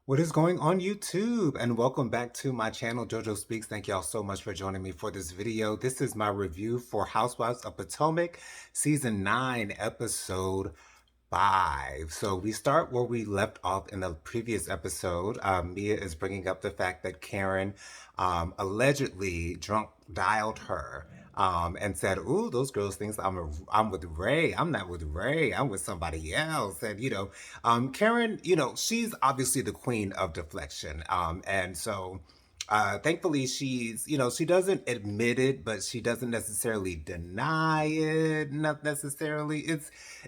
What is going on YouTube? And welcome back to my channel, JoJo Speaks. Thank y'all so much for joining me for this video. This is my review for Housewives of Potomac, Season 9, Episode 5. So we start where we left off in the previous episode. Mia is bringing up the fact that Karen allegedly drunk dialed her. And said, "Ooh, those girls thinks I'm with Ray. I'm not with Ray. I'm with somebody else." And Karen, she's obviously the queen of deflection. And so thankfully she doesn't admit it, but she doesn't necessarily deny it. Not necessarily.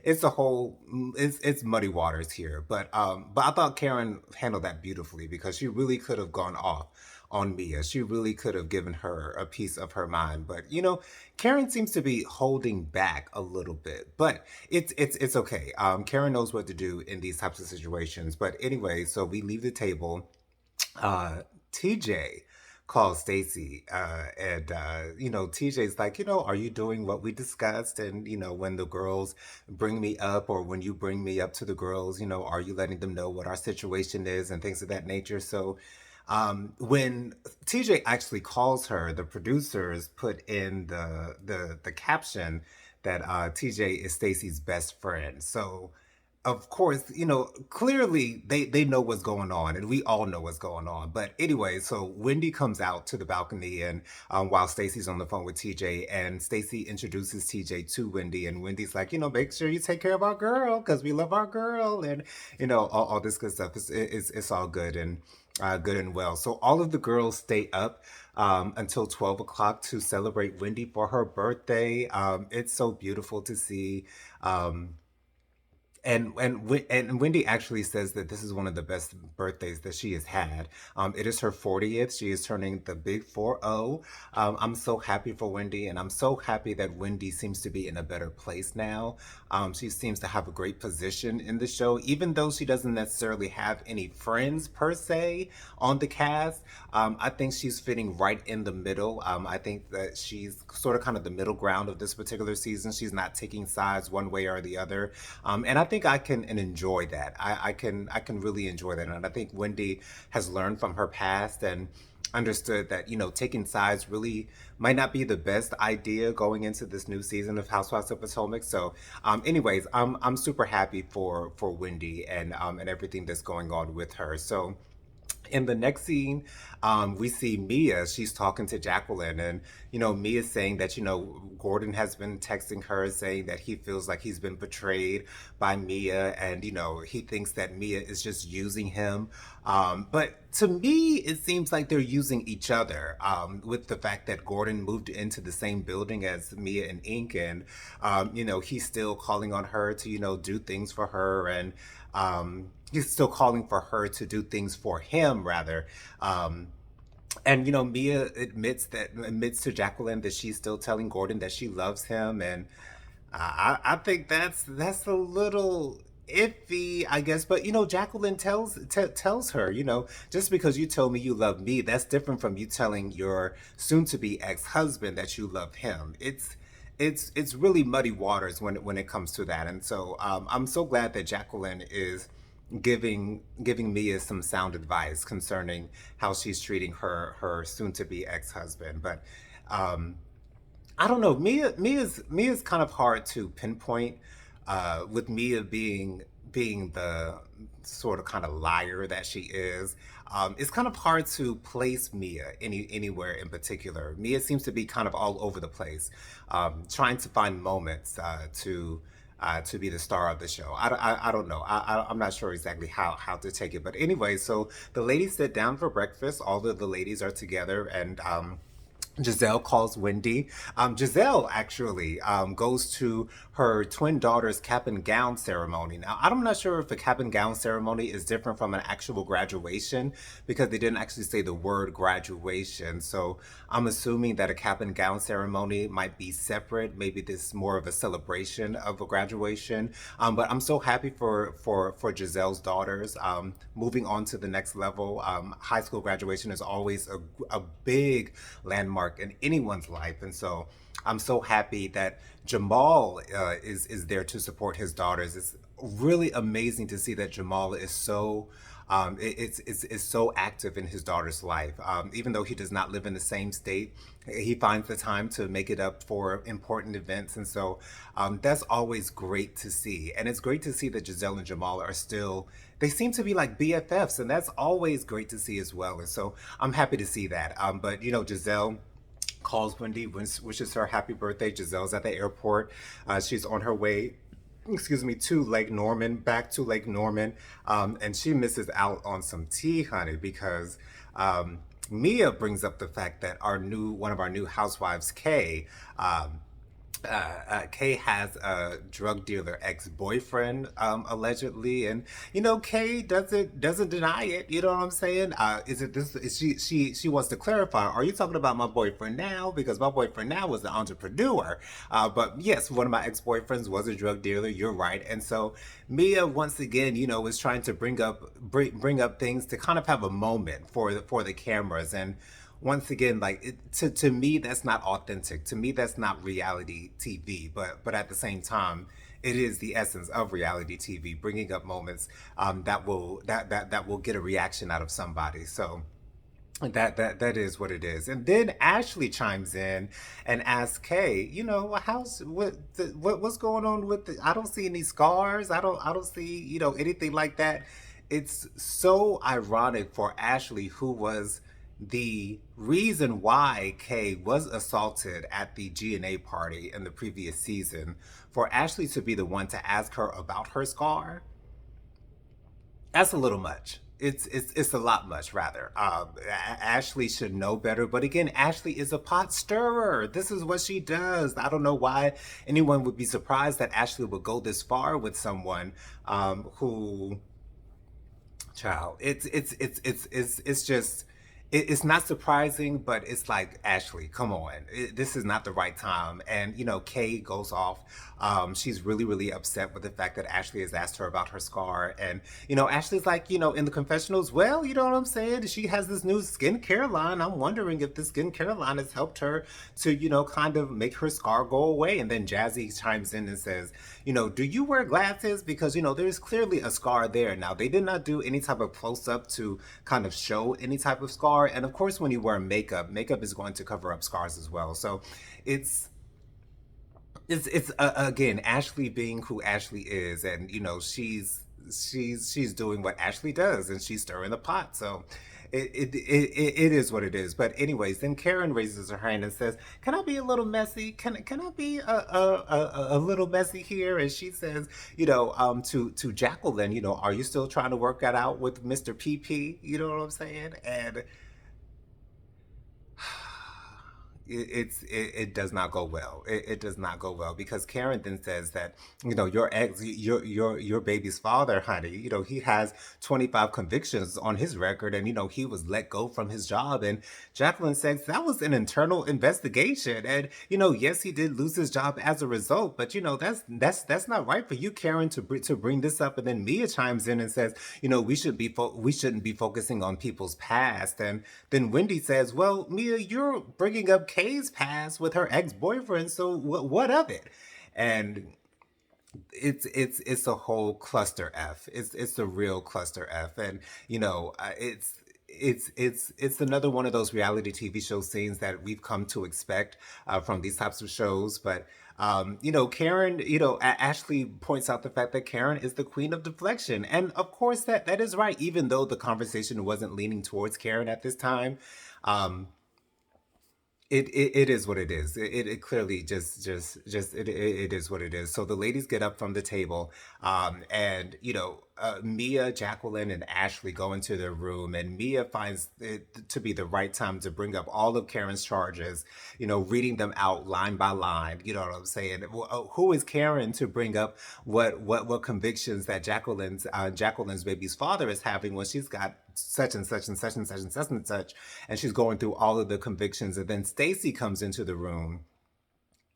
It's a whole it's muddy waters here. But I thought Karen handled that beautifully because she really could have gone off on Mia. She really could have given her a piece of her mind. But Karen seems to be holding back a little bit. But it's okay. Karen knows what to do in these types of situations. But anyway, so we leave the table. TJ calls Stacy, and TJ's like, are you doing what we discussed? And when the girls bring me up, or when you bring me up to the girls, are you letting them know what our situation is and things of that nature? So when TJ actually calls her, the producers put in the caption that TJ is Stacy's best friend. So of course, clearly they know what's going on, and we all know what's going on. But anyway, so Wendy comes out to the balcony, and while Stacy's on the phone with TJ, and Stacy introduces TJ to Wendy, and Wendy's like, make sure you take care of our girl because we love our girl, and all this good stuff. It's all good and good and well. So all of the girls stay up until 12 o'clock to celebrate Wendy for her birthday. It's so beautiful to see. And Wendy actually says that this is one of the best birthdays that she has had. It is her 40th. She is turning the big 40. I'm so happy for Wendy, and I'm so happy that Wendy seems to be in a better place now. She seems to have a great position in the show, even though she doesn't necessarily have any friends per se on the cast. I think she's fitting right in the middle. I think that she's sort of kind of the middle ground of this particular season. She's not taking sides one way or the other, and I think I can and enjoy that. I can really enjoy that, and I think Wendy has learned from her past and understood that taking sides really might not be the best idea going into this new season of Housewives of Potomac. So, anyways, I'm super happy for Wendy and everything that's going on with her. So in the next scene, we see Mia. She's talking to Jacqueline, and Mia's saying that Gordon has been texting her saying that he feels like he's been betrayed by Mia, and he thinks that Mia is just using him. But to me, it seems like they're using each other. With the fact that Gordon moved into the same building as Mia and Ink, and he's still calling on her to do things for her, and he's still calling for her to do things for him rather. And Mia admits to Jacqueline that she's still telling Gordon that she loves him, and I think that's a little iffy, I guess. But Jacqueline tells her, just because you told me you love me, that's different from you telling your soon-to-be ex-husband that you love him. It's really muddy waters when it comes to that, and so I'm so glad that Jacqueline is giving Mia some sound advice concerning how she's treating her soon to be ex-husband. But um, I don't know. Mia's kind of hard to pinpoint. With Mia being the sort of kind of liar that she is, it's kind of hard to place Mia anywhere in particular. Mia seems to be kind of all over the place, trying to find moments to be the star of the show. I don't know. I'm not sure exactly how to take it. But anyway, so the ladies sit down for breakfast. All of the ladies are together, and Giselle calls Wendy. Giselle actually goes to her twin daughter's cap and gown ceremony. Now, I'm not sure if a cap and gown ceremony is different from an actual graduation because they didn't actually say the word graduation. So I'm assuming that a cap and gown ceremony might be separate. Maybe this is more of a celebration of a graduation. But I'm so happy for Giselle's daughters moving on to the next level. High school graduation is always a big landmark in anyone's life, and so I'm so happy that Jamal is there to support his daughters. It's really amazing to see that Jamal is so it's so active in his daughter's life. Even though he does not live in the same state, he finds the time to make it up for important events. And so that's always great to see. And it's great to see that Giselle and Jamal are still, they seem to be like BFFs. And that's always great to see as well. And so I'm happy to see that. But, Giselle calls Wendy, wishes her happy birthday. Giselle's at the airport. She's on her way, excuse me, to Lake Norman, back to Lake Norman. And she misses out on some tea, honey, because Mia brings up the fact that one of our new housewives, Kay, Kay has a drug dealer ex-boyfriend, allegedly, and Kay doesn't deny it. You know what I'm saying? Is it this? Is she wants to clarify? Are you talking about my boyfriend now? Because my boyfriend now was the entrepreneur. But yes, one of my ex-boyfriends was a drug dealer. You're right, and so Mia once again, is trying to bring up things to kind of have a moment for the cameras. And once again, like to me that's not authentic, to me that's not reality TV, but at the same time it is the essence of reality TV, bringing up moments that will get a reaction out of somebody. So that is what it is. And then Ashley chimes in and asks, "Hey, how's what's going on with the? I don't see any scars. I don't see anything like that." It's so ironic for Ashley, who was the reason why Kay was assaulted at the GNA party in the previous season, for Ashley to be the one to ask her about her scar. That's a little much. It's a lot much rather. Ashley should know better, but again, Ashley is a pot stirrer. This is what she does. I don't know why anyone would be surprised that Ashley would go this far with someone who, child. It's just. It's not surprising, but it's like, Ashley, come on. This is not the right time. And, Kay goes off. She's really, really upset with the fact that Ashley has asked her about her scar. And, Ashley's like, in the confessionals, well, you know what I'm saying? She has this new skincare line. I'm wondering if the skincare line has helped her to, kind of make her scar go away. And then Jazzy chimes in and says, do you wear glasses? Because, there's clearly a scar there. Now, they did not do any type of close up to kind of show any type of scar. And of course, when you wear makeup, makeup is going to cover up scars as well. So it's it's again, Ashley being who Ashley is, and she's doing what Ashley does, and she's stirring the pot. So it is what it is. But anyways, then Karen raises her hand and says, "Can I be a little messy? Can I be a little messy here?" And she says, to Jacqueline, "Are you still trying to work that out with Mr. PP?" You know what I'm saying? And it does not go well. It does not go well, because Karen then says that your baby's father, honey, he has 25 convictions on his record, and he was let go from his job. And Jacqueline says that was an internal investigation, and yes, he did lose his job as a result, but that's not right for you, Karen, to bring this up. And then Mia chimes in and says, we shouldn't be focusing on people's past. And then Wendy says, "Well, Mia, you're bringing up Kay's past with her ex-boyfriend, so what of it?" And it's a whole cluster F. It's a real cluster F. And it's another one of those reality TV show scenes that we've come to expect from these types of shows. But Karen, Ashley points out the fact that Karen is the queen of deflection, and of course that is right. Even though the conversation wasn't leaning towards Karen at this time, um, it is what it is. It clearly just it is what it is. So the ladies get up from the table, and Mia, Jacqueline, and Ashley go into their room, and Mia finds it to be the right time to bring up all of Karen's charges, reading them out line by line. You know what I'm saying? Who is Karen to bring up what convictions that Jacqueline's baby's father is having, when she's got such and such and such and such and such and such, and she's going through all of the convictions. And then Stacy comes into the room,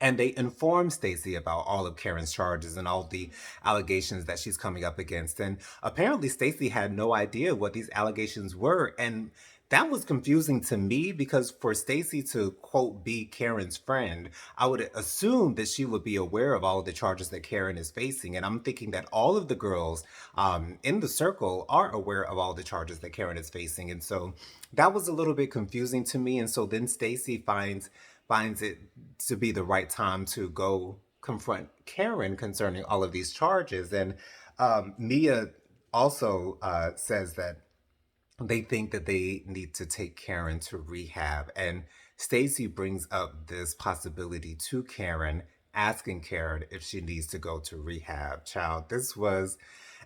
and they inform Stacy about all of Karen's charges and all the allegations that she's coming up against. And apparently Stacy had no idea what these allegations were. And that was confusing to me because for Stacy to quote be Karen's friend, I would assume that she would be aware of all of the charges that Karen is facing. And I'm thinking that all of the girls in the circle are aware of all the charges that Karen is facing. And so that was a little bit confusing to me. And so then Stacy finds it to be the right time to go confront Karen concerning all of these charges. And Mia also says that they think that they need to take Karen to rehab. And Stacy brings up this possibility to Karen, asking Karen if she needs to go to rehab. Child, this was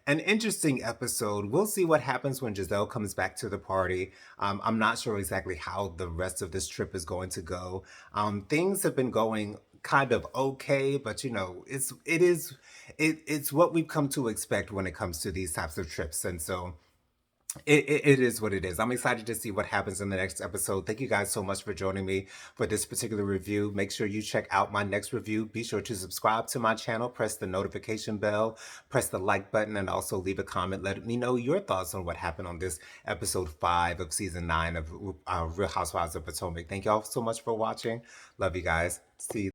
an interesting episode. We'll see what happens when Giselle comes back to the party. I'm not sure exactly how the rest of this trip is going to go. Things have been going kind of okay, but you know, it's what we've come to expect when it comes to these types of trips, and so it is what it is. I'm excited to see what happens in the next episode. Thank you guys so much for joining me for this particular review. Make sure you check out my next review. Be sure to subscribe to my channel, press the notification bell, press the like button, and also leave a comment. Let me know your thoughts on what happened on this episode 5 of season 9 of Real Housewives of Potomac. Thank y'all so much for watching. Love you guys. See you.